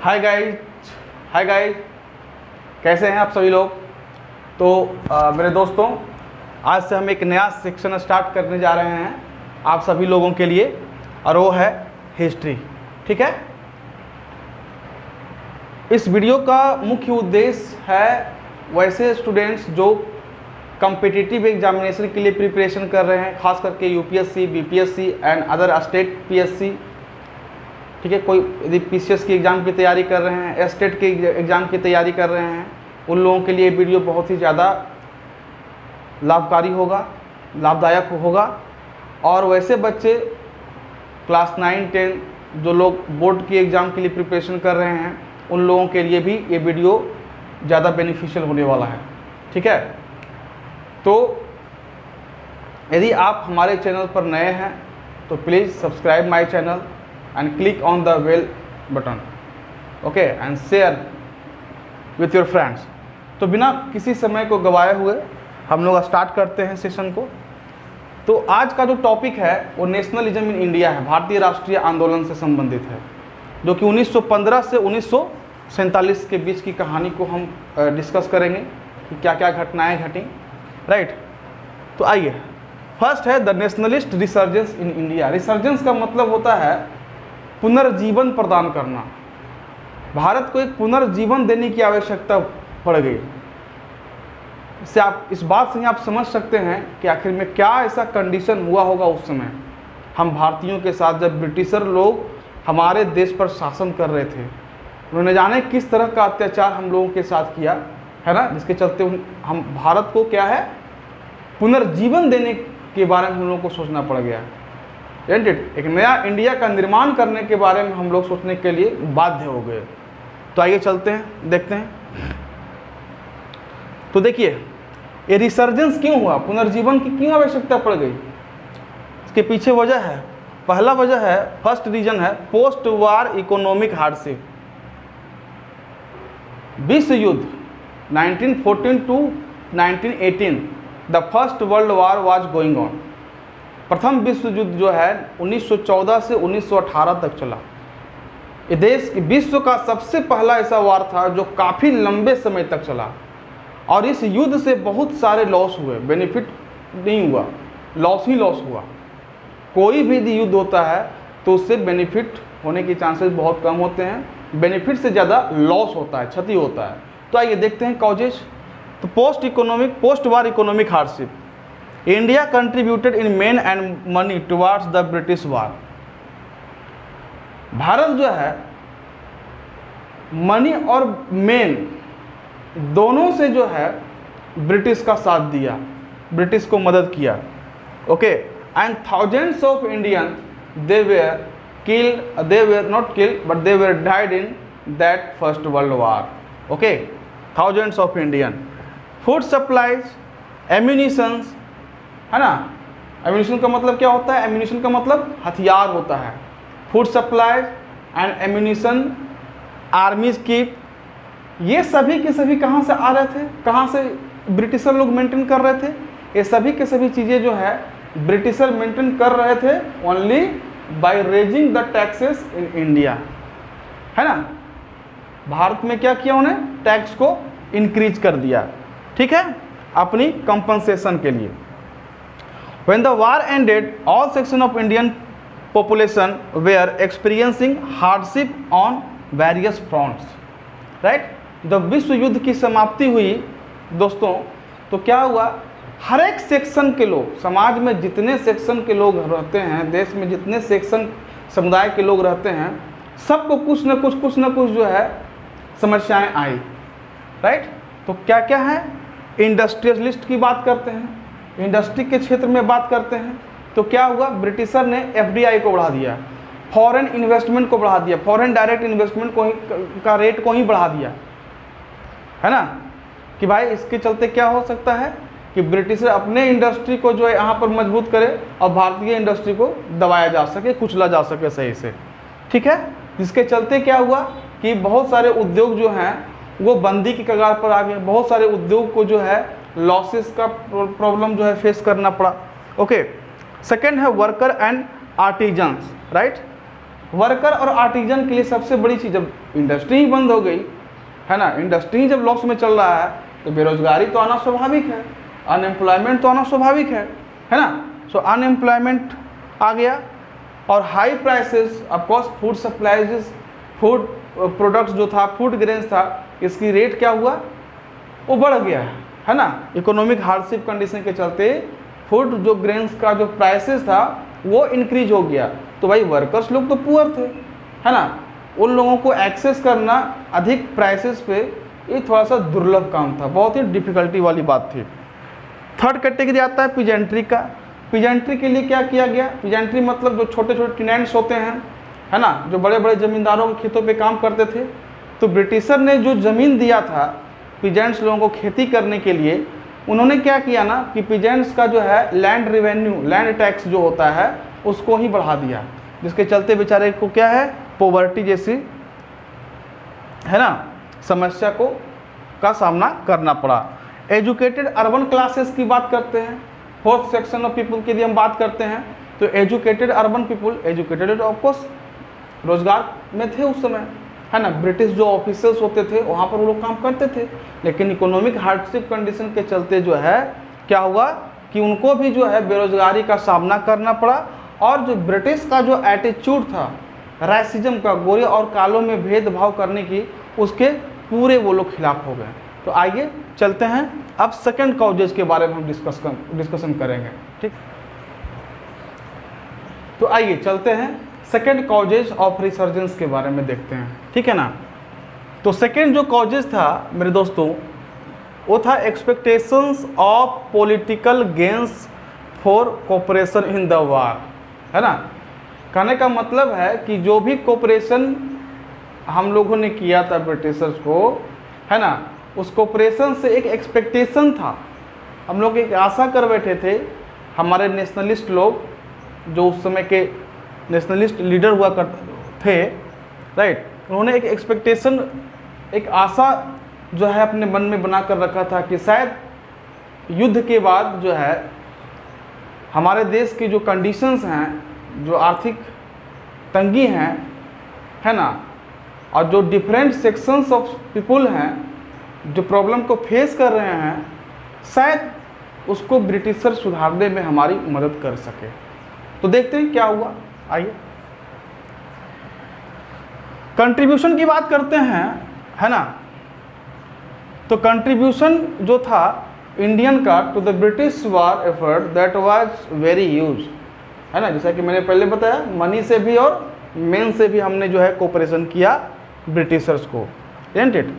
Hi guys, hi guys, कैसे हैं आप सभी लोग। तो मेरे दोस्तों, आज से हम एक नया सेक्शन स्टार्ट करने जा रहे हैं आप सभी लोगों के लिए, और वो है हिस्ट्री। ठीक है। इस वीडियो का मुख्य उद्देश्य है वैसे स्टूडेंट्स जो कम्पिटिटिव एग्जामिनेशन के लिए प्रिपरेशन कर रहे हैं, खास करके UPSC, BPSC and other state PSC. ठीक है। कोई यदि पीसीएस की एग्ज़ाम की तैयारी कर रहे हैं, स्टेट के एग्ज़ाम की तैयारी कर रहे हैं, उन लोगों के लिए वीडियो बहुत ही ज़्यादा लाभकारी होगा, लाभदायक होगा। और वैसे बच्चे क्लास 9, 10 जो लोग बोर्ड की एग्ज़ाम के लिए प्रिपरेशन कर रहे हैं, उन लोगों के लिए भी ये वीडियो ज़्यादा बेनिफिशियल होने वाला है। ठीक है। तो यदि आप हमारे चैनल पर नए हैं तो please subscribe my channel and click on the bell button, okay, and share with your friends। तो बिना किसी समय को गवाए हुए हम लोग स्टार्ट करते हैं सेशन को। तो आज का जो टॉपिक है वो नेशनलिज्म इन इंडिया है, भारतीय राष्ट्रीय आंदोलन से संबंधित है, जो कि 1915 से 1947 के बीच की कहानी को हम डिस्कस करेंगे कि क्या क्या घटनाएं घटी। राइट। तो आइए, फर्स्ट है the nationalist resurgence in India. Resurgence का मतलब होता है पुनर्जीवन प्रदान करना। भारत को एक पुनर्जीवन देने की आवश्यकता पड़ गई। इससे आप इस बात से आप समझ सकते हैं कि आखिर में क्या ऐसा कंडीशन हुआ होगा उस समय हम भारतीयों के साथ, जब ब्रिटिशर लोग हमारे देश पर शासन कर रहे थे। उन्होंने जाने किस तरह का अत्याचार हम लोगों के साथ किया है ना, जिसके चलते हम भारत को क्या है पुनर्जीवन देने के बारे में हम लोगों को सोचना पड़ गया। एक नया इंडिया का निर्माण करने के बारे में हम लोग सोचने के लिए बाध्य हो गए। तो आइए चलते हैं, देखते हैं। तो देखिए, ये रिसर्जेंस क्यों हुआ, पुनर्जीवन की क्यों आवश्यकता पड़ गई, इसके पीछे वजह है। पहला वजह है, फर्स्ट रीजन है पोस्ट वार इकोनॉमिक हार्डशिप। विश्व युद्ध 1914 to 1918 the first world war was going on. प्रथम विश्व युद्ध जो है 1914 से 1918 तक चला। ये देश विश्व का सबसे पहला ऐसा वार था जो काफ़ी लंबे समय तक चला, और इस युद्ध से बहुत सारे लॉस हुए, बेनिफिट नहीं हुआ, लॉस ही लॉस हुआ। कोई भी यदि युद्ध होता है तो उससे बेनिफिट होने के चांसेस बहुत कम होते हैं, बेनिफिट से ज़्यादा लॉस होता है, क्षति होता है। तो आइए देखते हैं कॉजेज। तो post war economic hardship. India contributed in men and money towards the British war. Bharat जो है मनी और मेन दोनों से जो है ब्रिटिश का साथ दिया, ब्रिटिश को मदद किया। Okay. And thousands of Indian they were not killed but they were died in that first world war. Okay. Thousands of Indian. Food supplies, ammunitions, है ना। एम्यूनिशन का मतलब क्या होता है, एम्यूनिशन का मतलब हथियार होता है। फूड सप्लाई एंड एम्यूनिशन, आर्मीज की, ये सभी के सभी कहाँ से आ रहे थे, कहाँ से ब्रिटिशर लोग मेंटेन कर रहे थे। ये सभी के सभी चीज़ें जो है ब्रिटिशर मेंटेन कर रहे थे only by raising the taxes in India, है ना। भारत में क्या किया, उन्हें टैक्स को इंक्रीज कर दिया, ठीक है, अपनी कंपनसेशन के लिए। When the war ended, all sections of Indian population were experiencing hardship on various fronts, right? जब विश्व युद्ध की समाप्ति हुई दोस्तों, तो क्या हुआ, हर एक सेक्शन के लोग, समाज में जितने सेक्शन के लोग रहते हैं, देश में जितने सेक्शन समुदाय के लोग रहते हैं, सबको कुछ न कुछ जो है समस्याएं आई। राइट। तो क्या क्या है, इंडस्ट्रियलिस्ट की बात करते हैं, इंडस्ट्री के क्षेत्र में बात करते हैं। तो क्या हुआ, ब्रिटिशर ने एफडीआई को बढ़ा दिया, फॉरेन इन्वेस्टमेंट को बढ़ा दिया, फॉरेन डायरेक्ट इन्वेस्टमेंट का रेट को ही बढ़ा दिया, है ना। कि भाई इसके चलते क्या हो सकता है कि ब्रिटिशर अपने इंडस्ट्री को जो है यहाँ पर मजबूत करे और भारतीय इंडस्ट्री को दबाया जा सके, कुचला जा सके सही से। ठीक है। जिसके चलते क्या हुआ कि बहुत सारे उद्योग जो हैं वो बंदी की कगार पर आ गए, बहुत सारे उद्योग को जो है लॉसेस का प्रॉब्लम जो है फेस करना पड़ा। ओके। सेकेंड है worker and artisans. Right. Worker और आर्टिजन के लिए सबसे बड़ी चीज़, जब इंडस्ट्री ही बंद हो गई है ना, इंडस्ट्री जब लॉस में चल रहा है तो बेरोजगारी तो आना स्वाभाविक है, अनएम्प्लॉयमेंट तो आना स्वाभाविक है ना। सो अनएम्प्लॉयमेंट आ गया और high prices, of course food supplies, food products जो था, फूड ग्रेन्स था, इसकी रेट क्या हुआ, वो बढ़ गया है ना। इकोनॉमिक हार्डशिप कंडीशन के चलते फूड जो ग्रेन्स का जो प्राइसेस था वो इंक्रीज हो गया। तो भाई वर्कर्स लोग तो पुअर थे है ना, उन लोगों को एक्सेस करना अधिक प्राइसेस पे ये थोड़ा सा दुर्लभ काम था, बहुत ही डिफिकल्टी वाली बात थी। थर्ड कैटेगरी आता है पीजेंट्री का। पीजेंट्री के लिए क्या किया गया, पीजेंट्री मतलब जो छोटे छोटे टेनेंट्स होते हैं है ना, जो बड़े बड़े ज़मींदारों के खेतों पे काम करते थे, तो ब्रिटिशर ने जो ज़मीन दिया था पीजेंट्स लोगों को खेती करने के लिए, उन्होंने क्या किया ना कि पीजेंट्स का जो है लैंड रेवेन्यू, लैंड टैक्स जो होता है उसको ही बढ़ा दिया, जिसके चलते बेचारे को क्या है, पॉवर्टी जैसी है ना समस्या को का सामना करना पड़ा। एजुकेटेड अर्बन क्लासेस की बात करते हैं, फोर्थ सेक्शन ऑफ पीपल के लिए हम बात करते हैं, तो educated urban people, educated of course रोजगार में थे उस समय है ना, ब्रिटिश जो ऑफिसर्स होते थे वहाँ पर वो लोग काम करते थे, लेकिन इकोनॉमिक हार्डशिप कंडीशन के चलते जो है क्या हुआ कि उनको भी जो है बेरोजगारी का सामना करना पड़ा। और जो ब्रिटिश का जो एटीट्यूड था राइसिज्म का, गोरे और कालों में भेदभाव करने की, उसके पूरे वो लोग खिलाफ हो गए। तो आइए चलते हैं अब सेकंड कॉजेज के बारे में हम डिस्कशन करेंगे, ठीक। तो आइए चलते हैं सेकेंड कॉजेज ऑफ रिसर्जेंस के बारे में देखते हैं, ठीक है ना। तो सेकेंड जो कॉजेज था मेरे दोस्तों वो था expectations of political gains for cooperation in the war, है ना। कहने का मतलब है कि जो भी कोऑपरेशन हम लोगों ने किया था ब्रिटिशर्स को है ना, उस कोऑपरेशन से एक एक्सपेक्टेशन था, हम लोग एक आशा कर बैठे थे, हमारे नेशनलिस्ट लोग जो उस समय के नेशनलिस्ट लीडर हुआ करते थे, राइट, उन्होंने एक एक्सपेक्टेशन, एक आशा जो है अपने मन में बना कर रखा था कि शायद युद्ध के बाद जो है हमारे देश की जो कंडीशंस हैं, जो आर्थिक तंगी हैं है ना, और जो डिफरेंट सेक्शंस ऑफ पीपल हैं जो प्रॉब्लम को फेस कर रहे हैं, शायद उसको ब्रिटिशर सुधारने में हमारी मदद कर सके। तो देखते हैं क्या हुआ, आइए कंट्रीब्यूशन की बात करते हैं है ना। तो कंट्रीब्यूशन जो था इंडियन का to the British war effort that was very huge, है ना, जैसा कि मैंने पहले बताया, मनी से भी और मेन से भी हमने जो है कोऑपरेशन किया ब्रिटिशर्स को, isn't it?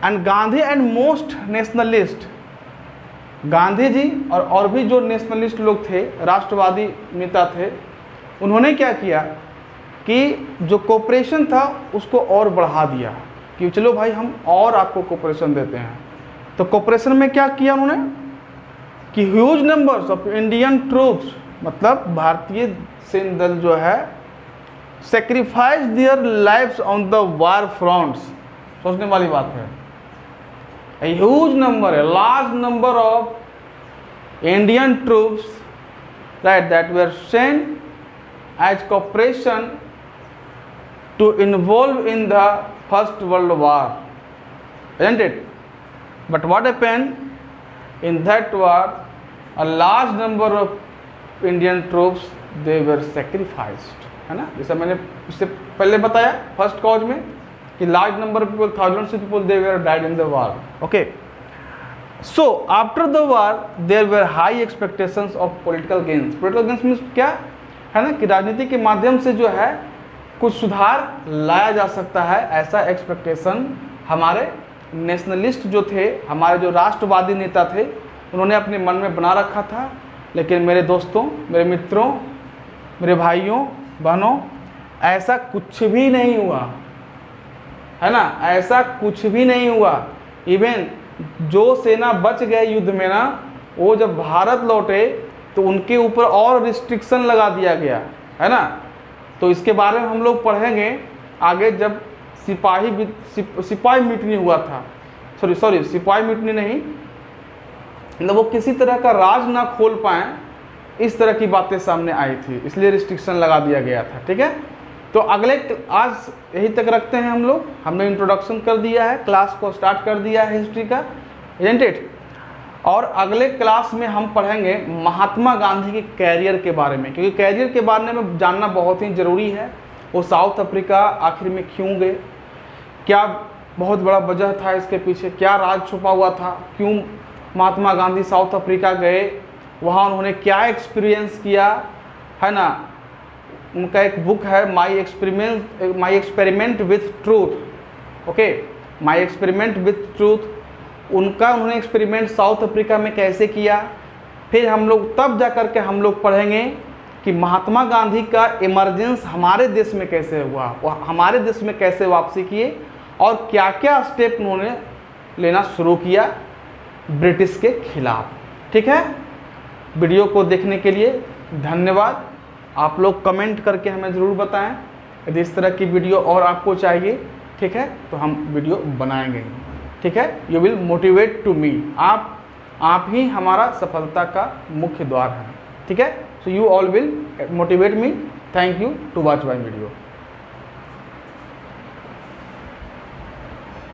And Gandhi and most nationalist, Gandhi ji और भी जो नेशनलिस्ट लोग थे, राष्ट्रवादी नेता थे, उन्होंने क्या किया कि जो कोऑपरेशन था उसको और बढ़ा दिया कि चलो भाई हम और आपको कोऑपरेशन देते हैं। तो कोऑपरेशन में क्या किया उन्होंने कि huge numbers of Indian troops, मतलब भारतीय सैन्य दल जो है, sacrifice their lives on the war fronts. सोचने वाली बात है, a huge number, a large number of Indian troops, right, that were sent as cooperation to involve in the First World War, isn't it? But what happened in that war? A large number of Indian troops, they were sacrificed, है ना, जैसा मैंने इससे पहले बताया first cause में कि large number of people, thousands of people, they were died in the war. Okay. So after the war, there were high expectations of political gains. Political gains means क्या है ना कि राजनीति के माध्यम से जो है कुछ सुधार लाया जा सकता है, ऐसा एक्सपेक्टेशन हमारे नेशनलिस्ट जो थे, हमारे जो राष्ट्रवादी नेता थे, उन्होंने अपने मन में बना रखा था। लेकिन मेरे दोस्तों, मेरे मित्रों, मेरे भाइयों बहनों, ऐसा कुछ भी नहीं हुआ, है ना, ऐसा कुछ भी नहीं हुआ। इवन जो सेना बच गए युद्ध में ना, वो जब भारत लौटे तो उनके ऊपर और रिस्ट्रिक्शन लगा दिया गया, है ना। तो इसके बारे में हम लोग पढ़ेंगे आगे, जब सिपाही म्यूटनी हुआ था, सॉरी सिपाही म्यूटनी नहीं, मतलब वो किसी तरह का राज ना खोल पाए, इस तरह की बातें सामने आई थी, इसलिए रिस्ट्रिक्शन लगा दिया गया था, ठीक है। तो अगले आज यही तक रखते हैं हम लोग। हमने इंट्रोडक्शन कर दिया है, क्लास को स्टार्ट कर दिया है हिस्ट्री का, इजंट इट। और अगले क्लास में हम पढ़ेंगे महात्मा गांधी के कैरियर के बारे में, क्योंकि कैरियर के बारे में जानना बहुत ही ज़रूरी है। वो साउथ अफ्रीका आखिर में क्यों गए, क्या बहुत बड़ा वजह था इसके पीछे, क्या राज छुपा हुआ था, क्यों महात्मा गांधी साउथ अफ्रीका गए, वहाँ उन्होंने क्या एक्सपीरियंस किया, है ना। उनका एक बुक है my experiment with truth, okay, my experiment with truth. उनका उन्होंने एक्सपेरिमेंट साउथ अफ्रीका में कैसे किया। फिर हम लोग तब जा कर के हम लोग पढ़ेंगे कि महात्मा गांधी का इमरजेंस हमारे देश में कैसे हुआ, वो हमारे देश में कैसे वापसी किए और क्या क्या स्टेप उन्होंने लेना शुरू किया ब्रिटिश के खिलाफ। ठीक है, वीडियो को देखने के लिए धन्यवाद। आप लोग कमेंट करके हमें ज़रूर बताएं यदि इस तरह की वीडियो और आपको चाहिए। ठीक है, तो हम वीडियो बनाएंगे। ठीक है, you will motivate to me, आप ही हमारा सफलता का मुख्य द्वार है। ठीक है, so you all will motivate me. Thank you to watch my video.